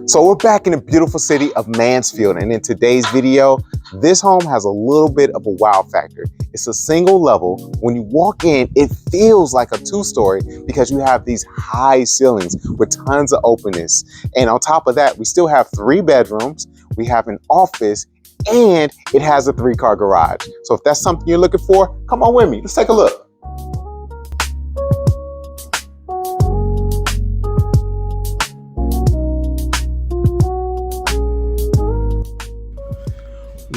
So we're back in the beautiful city of Mansfield, and in today's video, this home has a little bit of a wow factor. It's a single level. When you walk in, it feels like a two-story because you have these high ceilings with tons of openness. And on top of that, we still have 3 bedrooms, we have an office, and it has a 3-car garage. So if that's something you're looking for, come on with me, let's take a look.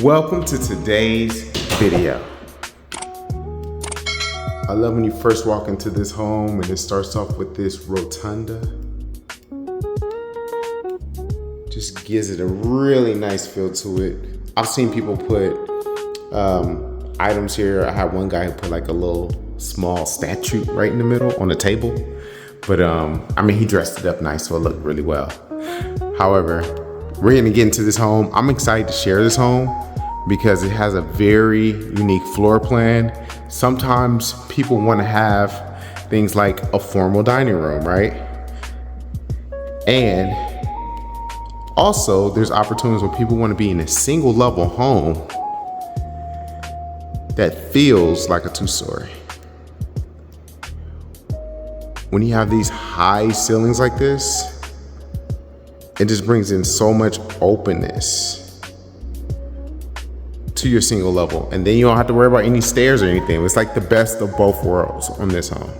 Welcome to today's video. I love when you first walk into this home and it starts off with this rotunda. Just gives it a really nice feel to it. I've seen people put items here. I had one guy who put like a little small statue right in the middle on the table. But I mean, he dressed it up nice, so it looked really well. However, we're gonna get into this home. I'm excited to share this home because it has a very unique floor plan. Sometimes people want to have things like a formal dining room, right? And also there's opportunities where people want to be in a single level home that feels like a 2-story. When you have these high ceilings like this, it just brings in so much openness to your single level. And then you don't have to worry about any stairs or anything. It's like the best of both worlds on this home.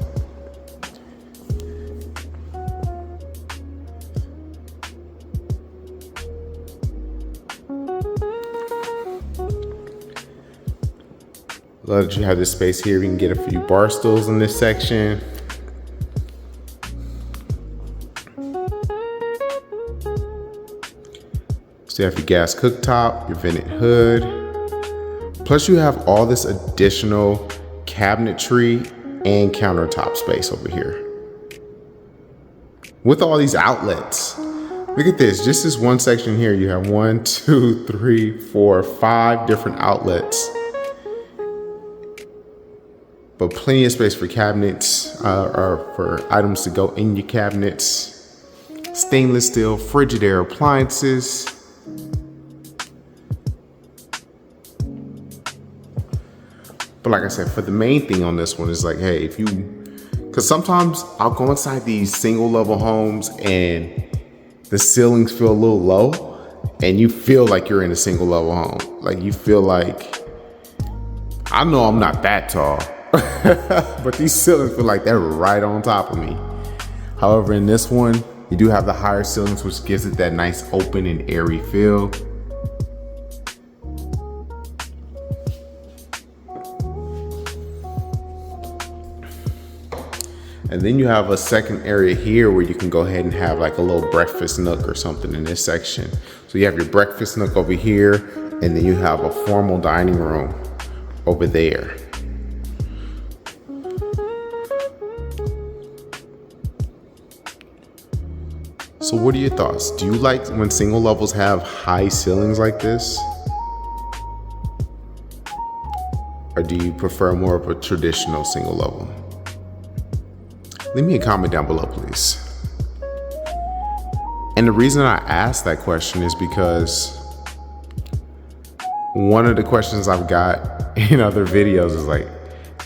Love that you have this space here. We can get a few bar stools in this section. So you have your gas cooktop, your vented hood. Plus you have all this additional cabinetry and countertop space over here. With all these outlets. Look at this, just this one section here, you have 1, 2, 3, 4, 5 different outlets. But plenty of space for cabinets, or for items to go in your cabinets. Stainless steel Frigidaire appliances. But like I said, for the main thing on this one is like, hey, because sometimes I'll go inside these single level homes and the ceilings feel a little low and you feel like you're in a single level home. Like you feel like, I know I'm not that tall, but these ceilings feel like they're right on top of me. However, in this one, you do have the higher ceilings, which gives it that nice open and airy feel. And then you have a second area here where you can go ahead and have like a little breakfast nook or something in this section. So you have your breakfast nook over here, and then you have a formal dining room over there. So what are your thoughts? Do you like when single levels have high ceilings like this? Or do you prefer more of a traditional single level? Leave me a comment down below, please. And the reason I asked that question is because one of the questions I've got in other videos is like,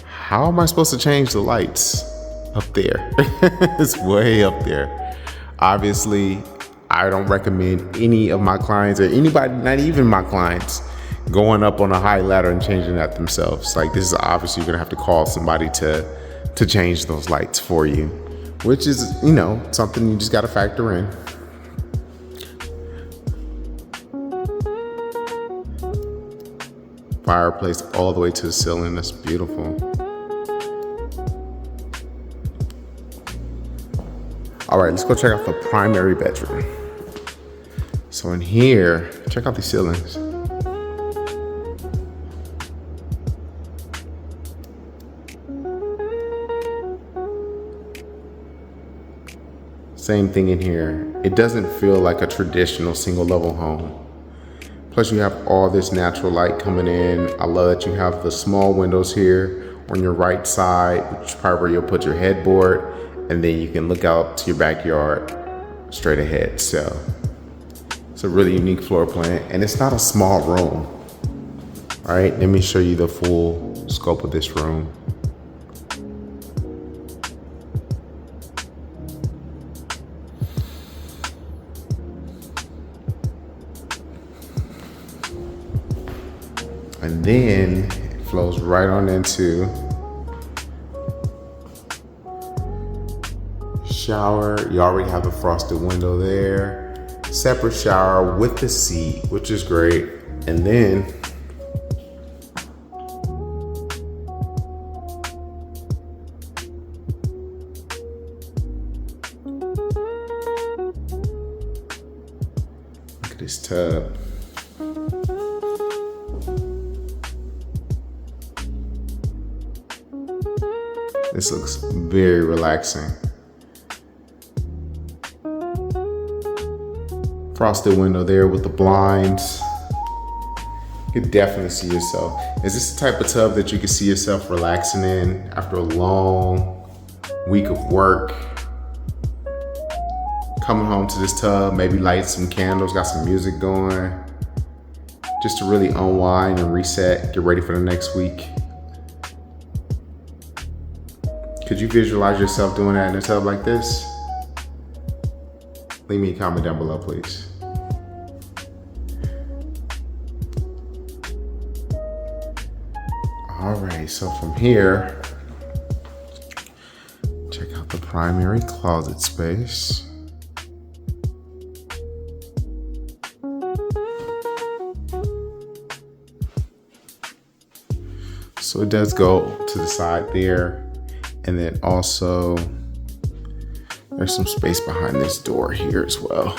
how am I supposed to change the lights up there? It's way up there. Obviously, I don't recommend any of my clients or anybody, not even my clients, going up on a high ladder and changing that themselves. Like, this is obviously, you're gonna have to call somebody to change those lights for you, which is, you know, something you just got to factor in. Fireplace all the way to the ceiling. That's beautiful. All right, let's go check out the primary bedroom. So in here, check out these ceilings. Same thing in here. It doesn't feel like a traditional single level home. Plus you have all this natural light coming in. I love that you have the small windows here on your right side, which is probably where you'll put your headboard, and then you can look out to your backyard straight ahead. So It's a really unique floor plan, and it's not a small room. All right, let me show you the full scope of this room. And then it flows right on into shower. You already have a frosted window there. Separate shower with the seat, which is great. And then look at this tub. This looks very relaxing. Frosted window there with the blinds. You could definitely see yourself. Is this the type of tub that you can see yourself relaxing in after a long week of work? Coming home to this tub, maybe light some candles, got some music going, just to really unwind and reset, get ready for the next week. Could you visualize yourself doing that in a tub like this? Leave me a comment down below, please. All right, so from here, check out the primary closet space. So it does go to the side there. And then also, there's some space behind this door here as well.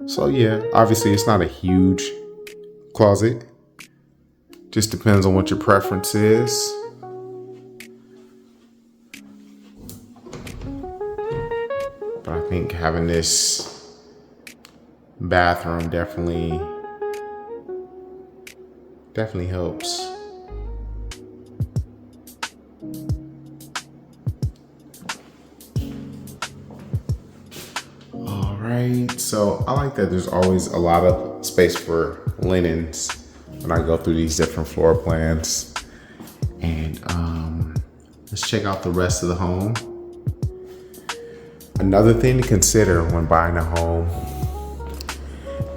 So yeah, obviously it's not a huge closet. Just depends on what your preference is. But I think having this bathroom definitely helps. All right, so I like that there's always a lot of space for linens when I go through these different floor plans. And let's check out the rest of the home. Another thing to consider when buying a home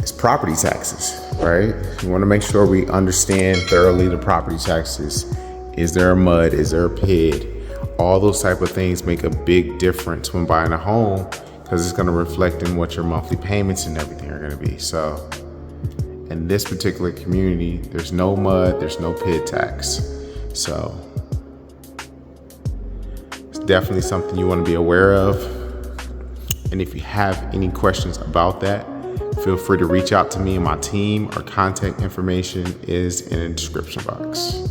is property taxes, right? You want to make sure we understand thoroughly the property taxes. Is there a mud? Is there a PID? All those type of things make a big difference when buying a home, because it's going to reflect in what your monthly payments and everything are going to be. So in this particular community, there's no mud, there's no PID tax. So it's definitely something you want to be aware of. And if you have any questions about that, feel free to reach out to me and my team. Our contact information is in the description box.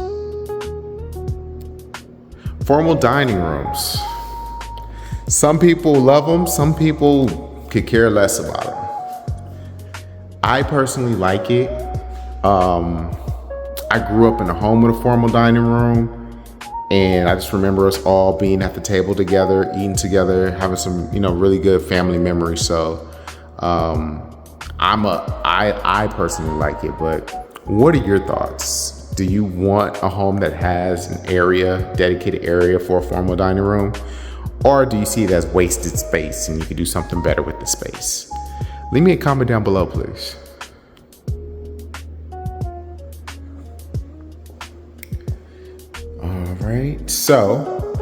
Formal dining rooms. Some people love them. Some people could care less about them. I personally like it. I grew up in a home with a formal dining room, and I just remember us all being at the table together, eating together, having some, really good family memories. So, I personally like it, but what are your thoughts? Do you want a home that has an dedicated area for a formal dining room? Or do you see it as wasted space and you could do something better with the space? Leave me a comment down below, please. All right, so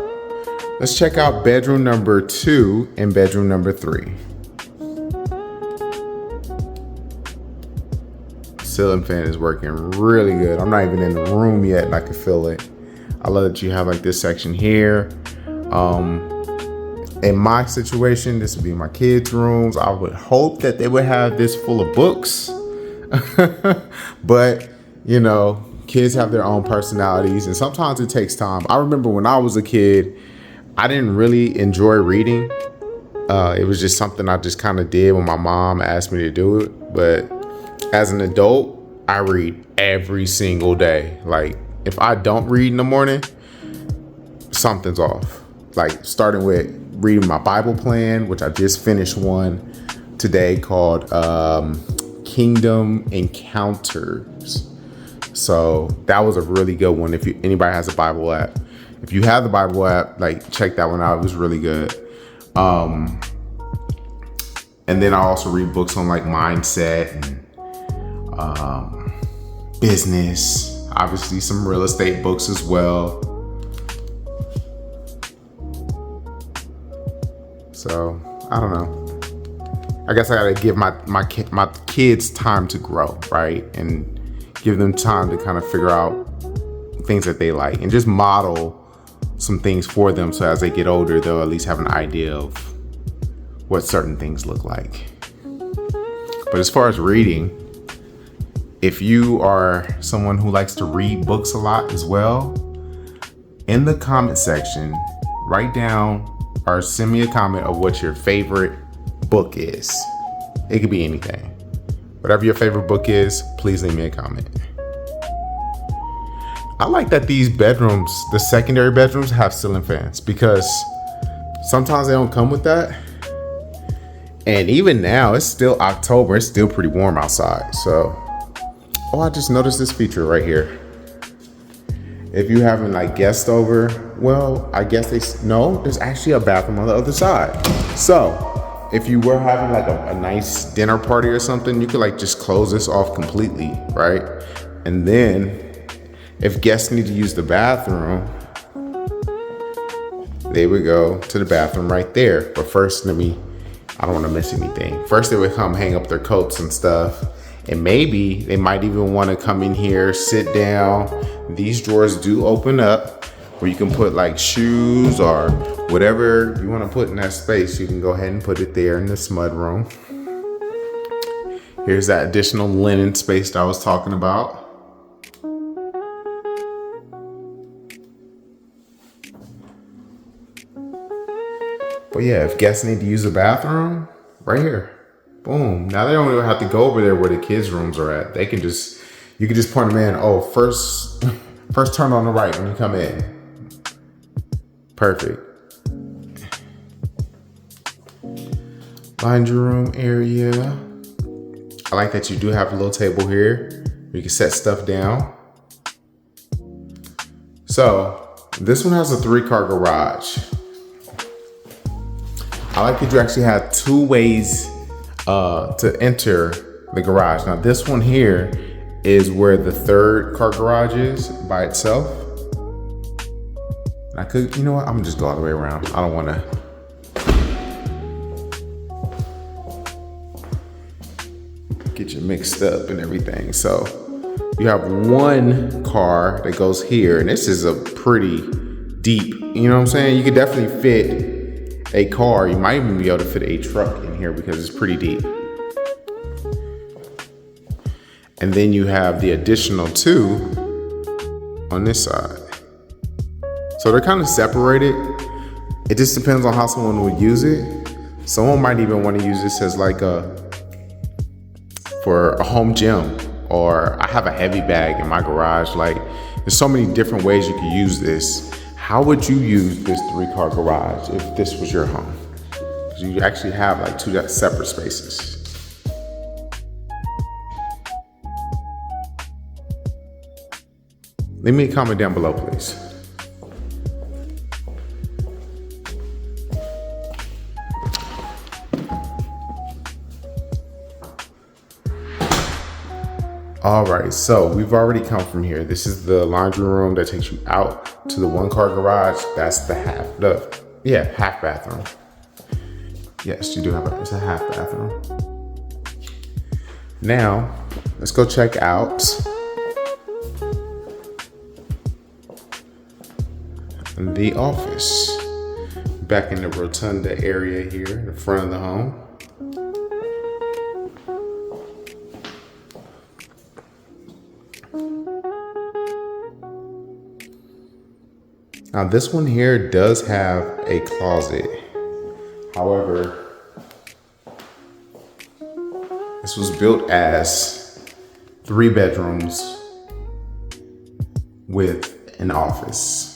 let's check out bedroom number 2 and bedroom number 3. Ceiling fan is working really good. I'm not even in the room yet and I can feel it. I love that you have like this section here. In my situation, this would be my kids' rooms. I would hope that they would have this full of books. But, kids have their own personalities and sometimes it takes time. I remember when I was a kid, I didn't really enjoy reading. It was just something I just kind of did when my mom asked me to do it. But as an adult, I read every single day. Like, if I don't read in the morning, something's off. Like starting with reading my Bible plan, which I just finished one today called Kingdom Encounters. So that was a really good one. If anybody has a Bible app, if you have the Bible app, like check that one out. It was really good. And then I also read books on like mindset and business, obviously some real estate books as well. So I don't know. I guess I gotta give my kids time to grow, right? And give them time to kind of figure out things that they like and just model some things for them. So as they get older, they'll at least have an idea of what certain things look like. But as far as reading, if you are someone who likes to read books a lot as well, in the comment section, write down or send me a comment of what your favorite book is. It could be anything. Whatever your favorite book is, please leave me a comment. I like that these bedrooms, the secondary bedrooms, have ceiling fans because sometimes they don't come with that. And even now, it's still October. It's still pretty warm outside. So, I just noticed this feature right here. If you having like guests over, well, I guess there's actually a bathroom on the other side. So if you were having like a nice dinner party or something, you could like just close this off completely, right? And then if guests need to use the bathroom, they would go to the bathroom right there. But first, I don't want to miss anything. First, they would come hang up their coats and stuff. And maybe they might even want to come in here, sit down. These drawers do open up where you can put like shoes or whatever you want to put in that space. You can go ahead and put it there in the smud room. Here's that additional linen space that I was talking about. But yeah, if guests need to use the bathroom, right here. Boom. Now they don't even have to go over there where the kids' rooms are at. You can just point them in. Oh, first turn on the right when you come in. Perfect. Laundry room area. I like that you do have a little table here where you can set stuff down. So this one has a 3-car garage. I like that you actually have 2 ways to enter the garage. Now this one here is where the 3rd car garage is by itself. I could, you know what? I'm gonna just go all the way around. I don't wanna. Get you mixed up and everything. So you have 1 car that goes here, and this is a pretty deep, you know what I'm saying? You could definitely fit a car. You might even be able to fit a truck in here because it's pretty deep. And then you have the additional 2 on this side. So they're kind of separated. It just depends on how someone would use it. Someone might even want to use this as like for a home gym, or I have a heavy bag in my garage. Like there's so many different ways you could use this. How would you use this 3-car garage if this was your home? Because you actually have like 2 separate spaces. Leave me a comment down below, please. All right, so we've already come from here. This is the laundry room that takes you out to the 1-car garage. That's the half bathroom. Yes, you do have it's a half bathroom. Now, let's go check out the office. Back in the rotunda area here in the front of the home. Now this one here does have a closet. However, this was built as 3 bedrooms with an office.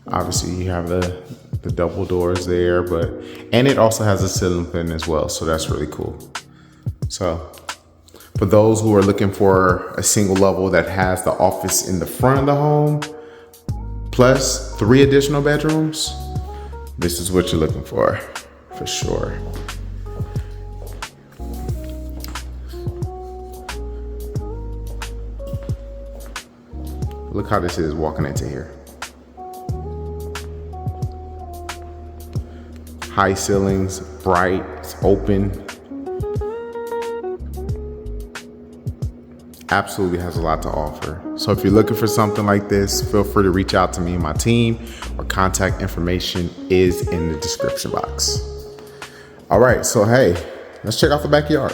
Obviously you have the double doors there, and it also has a ceiling fan as well. So that's really cool. So for those who are looking for a single level that has the office in the front of the home, plus 3 additional bedrooms, this is what you're looking for sure. Look how this is walking into here. High ceilings, bright, it's open. Absolutely has a lot to offer. So if you're looking for something like this, feel free to reach out to me and my team. Our contact information is in the description box. All right, so hey, let's check out the backyard.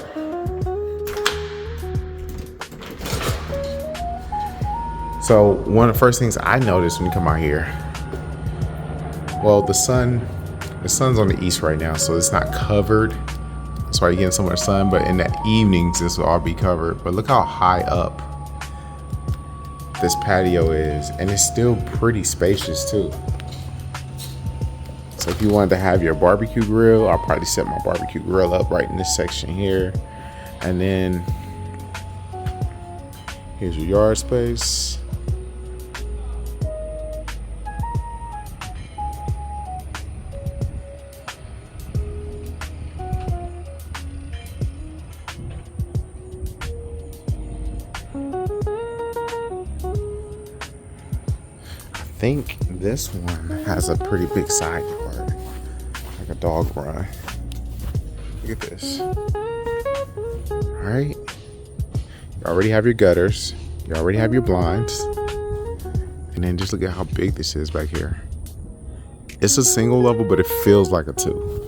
So one of the first things I noticed when you come out here, well, the sun's on the east right now, so it's not covered. That's why you're getting so much sun, but in the evenings, this will all be covered. But look how high up this patio is, and it's still pretty spacious too. So if you wanted to have your barbecue grill, I'll probably set my barbecue grill up right in this section here. And then here's your yard space. I think this one has a pretty big side yard, like a dog run. Look at this. All right, you already have your gutters, you already have your blinds, and then just look at how big this is back here. It's a single level, but it feels like a 2.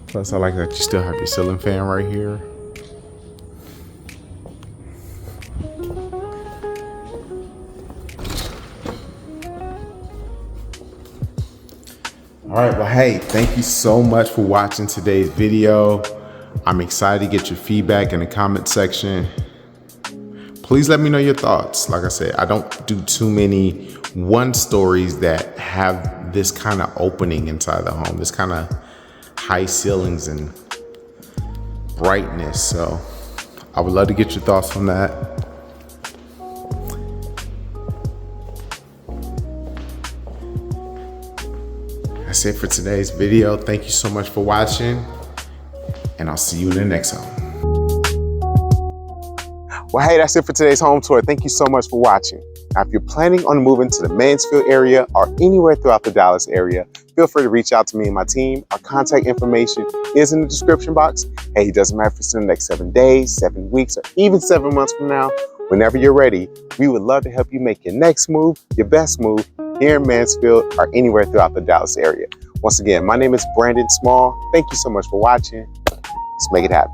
Plus, I like that you still have your ceiling fan right here. All right, well, hey, thank you so much for watching today's video. I'm excited to get your feedback in the comment section. Please let me know your thoughts. Like I said, I don't do too many one stories that have this kind of opening inside the home, this kind of high ceilings and brightness. So I would love to get your thoughts on that. That's it for today's video. Thank you so much for watching, and I'll see you in the next home. Well, hey, that's it for today's home tour. Thank you so much for watching. Now, if you're planning on moving to the Mansfield area or anywhere throughout the Dallas area, feel free to reach out to me and my team. Our contact information is in the description box. Hey, it doesn't matter if it's in the next 7 days, 7 weeks, or even 7 months from now. Whenever you're ready, we would love to help you make your next move, your best move, here in Mansfield or anywhere throughout the Dallas area. Once again, my name is Brandon Small. Thank you so much for watching. Let's make it happen.